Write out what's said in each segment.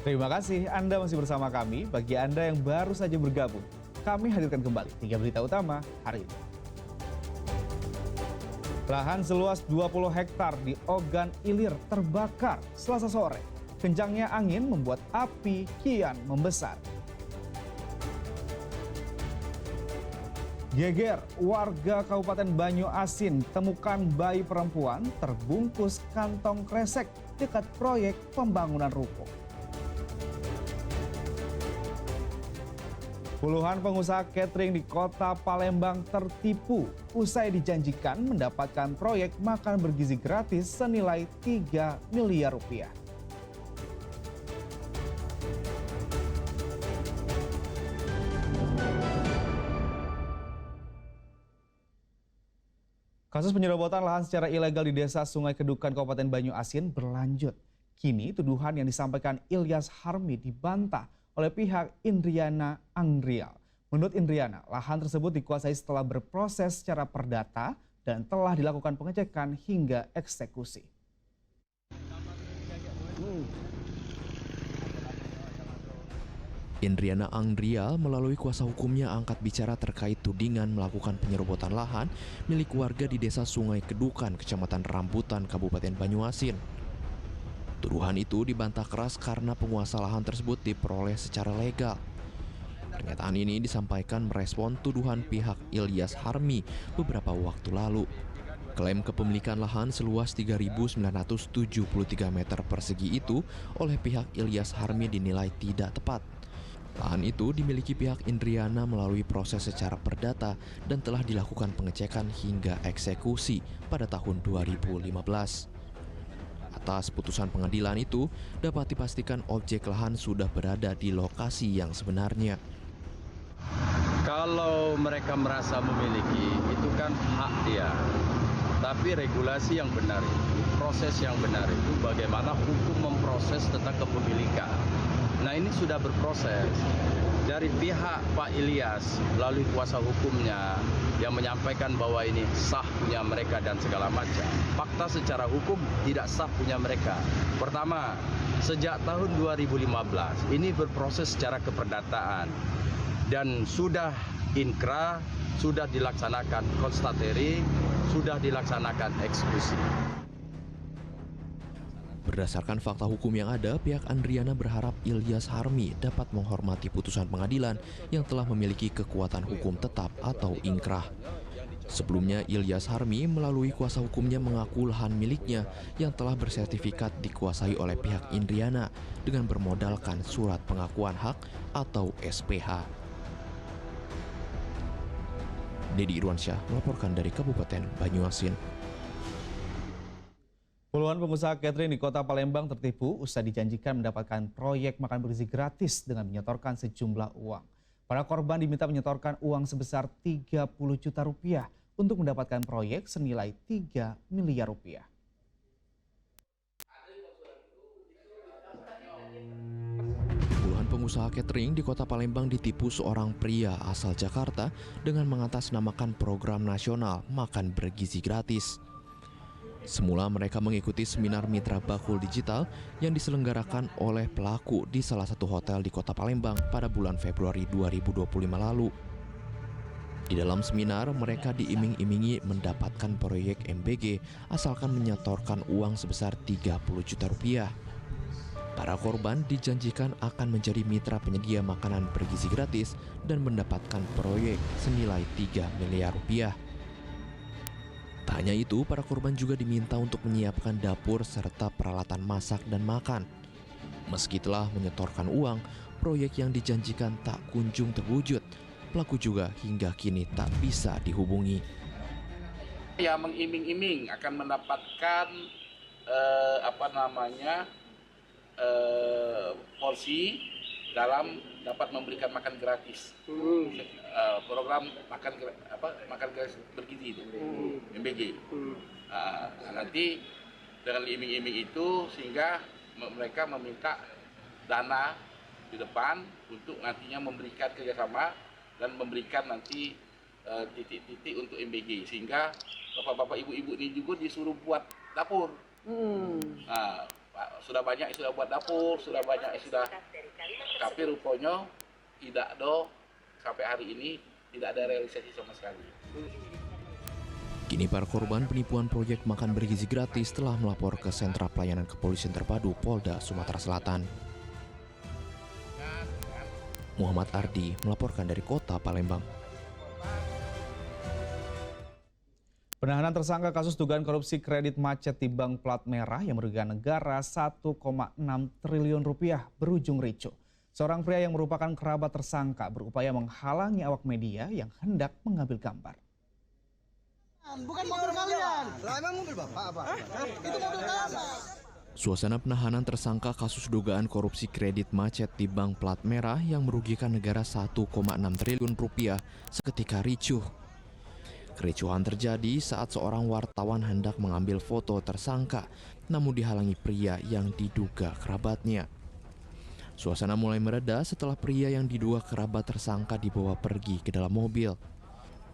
Terima kasih Anda masih bersama kami. Bagi Anda yang baru saja bergabung, kami hadirkan kembali 3 berita utama hari ini. Lahan seluas 20 hektar di Ogan Ilir terbakar Selasa sore. Kencangnya angin membuat api kian membesar. Geger, warga Kabupaten Banyu Asin temukan bayi perempuan terbungkus kantong kresek dekat proyek pembangunan ruko. Puluhan pengusaha catering di kota Palembang tertipu usai dijanjikan mendapatkan proyek makan bergizi gratis senilai 3 miliar rupiah. Kasus penyerobotan lahan secara ilegal di Desa Sungai Kedukan, Kabupaten Banyu Asin berlanjut. Kini tuduhan yang disampaikan Ilyas Harmi dibantah oleh pihak Indriana Angrial. Menurut Indriana, lahan tersebut dikuasai setelah berproses secara perdata dan telah dilakukan pengecekan hingga eksekusi. Indriana Angrial melalui kuasa hukumnya angkat bicara terkait tudingan melakukan penyerobotan lahan milik warga di Desa Sungai Kedukan, Kecamatan Rambutan, Kabupaten Banyuasin. Tuduhan itu dibantah keras karena penguasa lahan tersebut diperoleh secara legal. Pernyataan ini disampaikan merespon tuduhan pihak Ilyas Harmi beberapa waktu lalu. Klaim kepemilikan lahan seluas 3.973 meter persegi itu oleh pihak Ilyas Harmi dinilai tidak tepat. Lahan itu dimiliki pihak Indriana melalui proses secara perdata dan telah dilakukan pengecekan hingga eksekusi pada tahun 2015. Atas putusan pengadilan itu, dapat dipastikan objek lahan sudah berada di lokasi yang sebenarnya. Kalau mereka merasa memiliki, itu kan hak dia. Tapi regulasi yang benar itu, proses yang benar itu, bagaimana hukum memproses tentang kepemilikan. Nah, ini sudah berproses. Dari pihak Pak Ilyas melalui kuasa hukumnya yang menyampaikan bahwa ini sah punya mereka dan segala macam. Fakta secara hukum tidak sah punya mereka. Pertama, sejak tahun 2015 ini berproses secara keperdataan dan sudah inkrah, sudah dilaksanakan konstateri, sudah dilaksanakan eksekusi. Berdasarkan fakta hukum yang ada, pihak Andriana berharap Ilyas Harmi dapat menghormati putusan pengadilan yang telah memiliki kekuatan hukum tetap atau ingkrah. Sebelumnya, Ilyas Harmi melalui kuasa hukumnya mengaku lahan miliknya yang telah bersertifikat dikuasai oleh pihak Indriana dengan bermodalkan surat pengakuan hak atau SPH. Dedi Irwansyah melaporkan dari Kabupaten Banyuasin. Puluhan pengusaha catering di kota Palembang tertipu usai dijanjikan mendapatkan proyek makan bergizi gratis dengan menyetorkan sejumlah uang. Para korban diminta menyetorkan uang sebesar 30 juta rupiah untuk mendapatkan proyek senilai 3 miliar rupiah. Puluhan pengusaha catering di kota Palembang ditipu seorang pria asal Jakarta dengan mengatasnamakan program nasional makan bergizi gratis. Semula mereka mengikuti seminar mitra bakul digital yang diselenggarakan oleh pelaku di salah satu hotel di kota Palembang pada bulan Februari 2025 lalu. Di dalam seminar, mereka diiming-imingi mendapatkan proyek MBG asalkan menyetorkan uang sebesar 30 juta rupiah. Para korban dijanjikan akan menjadi mitra penyedia makanan bergizi gratis dan mendapatkan proyek senilai 3 miliar rupiah. Tak hanya itu, para korban juga diminta untuk menyiapkan dapur serta peralatan masak dan makan. Meski telah menyetorkan uang, proyek yang dijanjikan tak kunjung terwujud. Pelaku juga hingga kini tak bisa dihubungi. Ya, mengiming-iming akan mendapatkan porsi dalam dapat memberikan makan gratis. Program makan gratis bergizi itu, MBG. Nanti dengan iming-iming itu sehingga mereka meminta dana di depan untuk nantinya memberikan kerjasama dan memberikan nanti titik-titik untuk MBG, sehingga bapak-bapak ibu-ibu ini juga disuruh buat dapur. sudah banyak yang sudah buat dapur, sudah banyak yang sudah, tapi rupanya tidak do sampai hari ini tidak ada realisasi sama sekali. Kini para korban penipuan proyek makan bergizi gratis telah melapor ke Sentra Pelayanan Kepolisian Terpadu Polda Sumatera Selatan. Muhammad Ardi melaporkan dari Kota Palembang. Penahanan tersangka kasus dugaan korupsi kredit macet di Bank Plat Merah yang merugikan negara 1,6 triliun rupiah berujung ricuh. Seorang pria yang merupakan kerabat tersangka berupaya menghalangi awak media yang hendak mengambil gambar. Bukan mobil kalian. Lah emang mobil Bapak apa? Itu mobil kalian. Suasana penahanan tersangka kasus dugaan korupsi kredit macet di Bank Plat Merah yang merugikan negara 1,6 triliun rupiah seketika ricuh. Kericuhan terjadi saat seorang wartawan hendak mengambil foto tersangka, namun dihalangi pria yang diduga kerabatnya. Suasana mulai mereda setelah pria yang diduga kerabat tersangka dibawa pergi ke dalam mobil.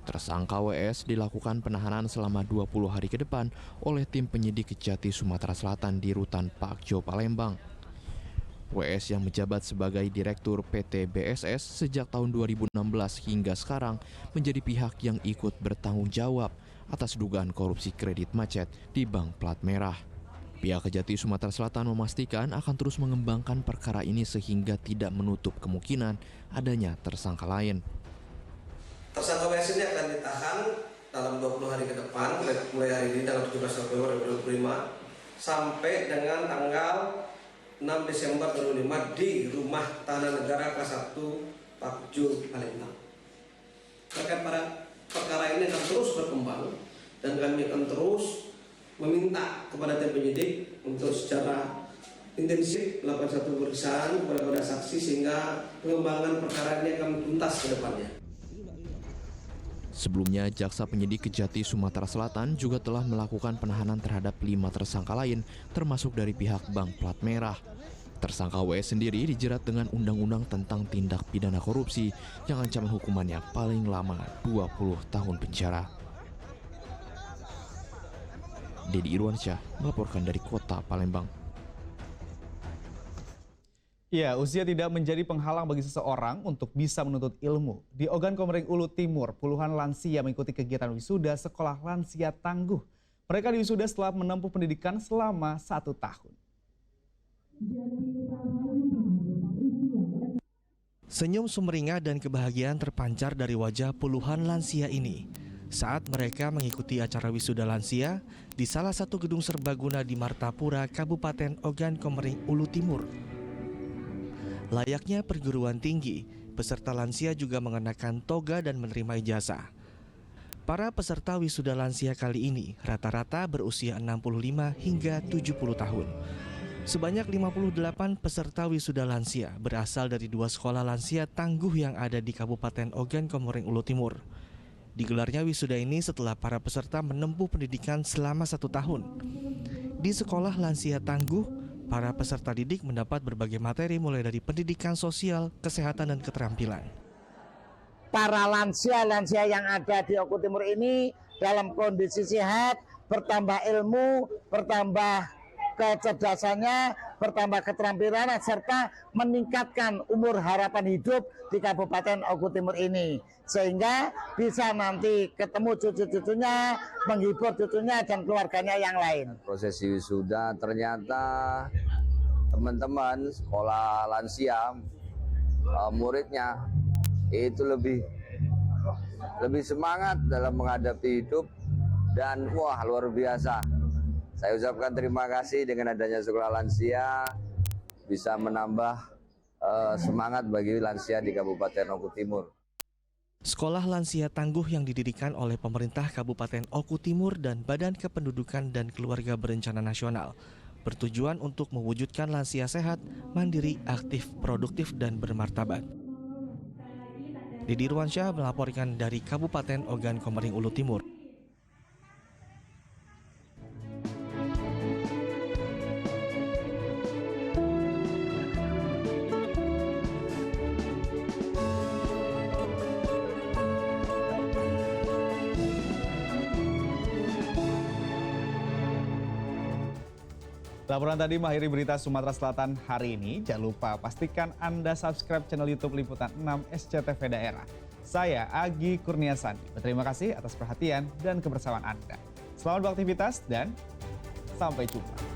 Tersangka WS dilakukan penahanan selama 20 hari ke depan oleh tim penyidik Kejati Sumatera Selatan di Rutan Pakjo Palembang. WS yang menjabat sebagai Direktur PT BSS sejak tahun 2016 hingga sekarang menjadi pihak yang ikut bertanggung jawab atas dugaan korupsi kredit macet di Bank Plat Merah. Pihak Kejati Sumatera Selatan memastikan akan terus mengembangkan perkara ini sehingga tidak menutup kemungkinan adanya tersangka lain. Tersangka WS ini akan ditahan dalam 20 hari ke depan, mulai hari ini tanggal 17 November 2025 sampai dengan tanggal 6 Desember 2025 di Rumah Tanah Negara kelas 1 Pakjo Palembang. Terkait pada perkara ini akan terus berkembang dan kami akan terus meminta kepada tim penyidik untuk secara intensif melakukan satu pemeriksaan kepada saksi sehingga pengembangan perkara ini akan tuntas ke depannya. Sebelumnya, Jaksa Penyidik Kejati Sumatera Selatan juga telah melakukan penahanan terhadap 5 tersangka lain, termasuk dari pihak Bank Plat Merah. Tersangka WS sendiri dijerat dengan Undang-Undang tentang Tindak Pidana Korupsi yang ancaman hukumannya paling lama 20 tahun penjara. Dedi Irwansyah melaporkan dari Kota Palembang. Ya, usia tidak menjadi penghalang bagi seseorang untuk bisa menuntut ilmu. Di Ogan Komering Ulu Timur, puluhan lansia mengikuti kegiatan wisuda Sekolah Lansia Tangguh. Mereka diwisuda setelah menempuh pendidikan selama 1 tahun. Senyum sumringah dan kebahagiaan terpancar dari wajah puluhan lansia ini saat mereka mengikuti acara wisuda lansia di salah satu gedung serbaguna di Martapura, Kabupaten Ogan Komering Ulu Timur. Layaknya perguruan tinggi, peserta lansia juga mengenakan toga dan menerima ijazah. Para peserta wisuda lansia kali ini rata-rata berusia 65 hingga 70 tahun. Sebanyak 58 peserta wisuda lansia berasal dari 2 sekolah lansia tangguh yang ada di Kabupaten Ogan Komering Ulu Timur. Digelarnya wisuda ini setelah para peserta menempuh pendidikan selama 1 tahun. Di sekolah lansia tangguh, para peserta didik mendapat berbagai materi mulai dari pendidikan sosial, kesehatan, dan keterampilan. Para lansia-lansia yang ada di Oku Timur ini dalam kondisi sehat, bertambah ilmu, bertambah kecerdasannya, bertambah keterampilan, serta meningkatkan umur harapan hidup di Kabupaten Oku Timur ini. Sehingga bisa nanti ketemu cucu-cucunya, menghibur cucunya dan keluarganya yang lain. Prosesi wisuda ternyata teman-teman sekolah lansia, muridnya itu lebih semangat dalam menghadapi hidup dan wah luar biasa. Saya ucapkan terima kasih dengan adanya sekolah lansia bisa menambah semangat bagi lansia di Kabupaten Oku Timur. Sekolah Lansia Tangguh yang didirikan oleh pemerintah Kabupaten Oku Timur dan Badan Kependudukan dan Keluarga Berencana Nasional bertujuan untuk mewujudkan lansia sehat, mandiri, aktif, produktif, dan bermartabat. Dedi Irwansyah melaporkan dari Kabupaten Ogan Komering Ulu Timur. Laporan tadi mengakhiri berita Sumatera Selatan hari ini. Jangan lupa pastikan Anda subscribe channel YouTube Liputan 6 SCTV Daerah. Saya Agi Kurniasandi. Berterima kasih atas perhatian dan kebersamaan Anda. Selamat beraktivitas dan sampai jumpa.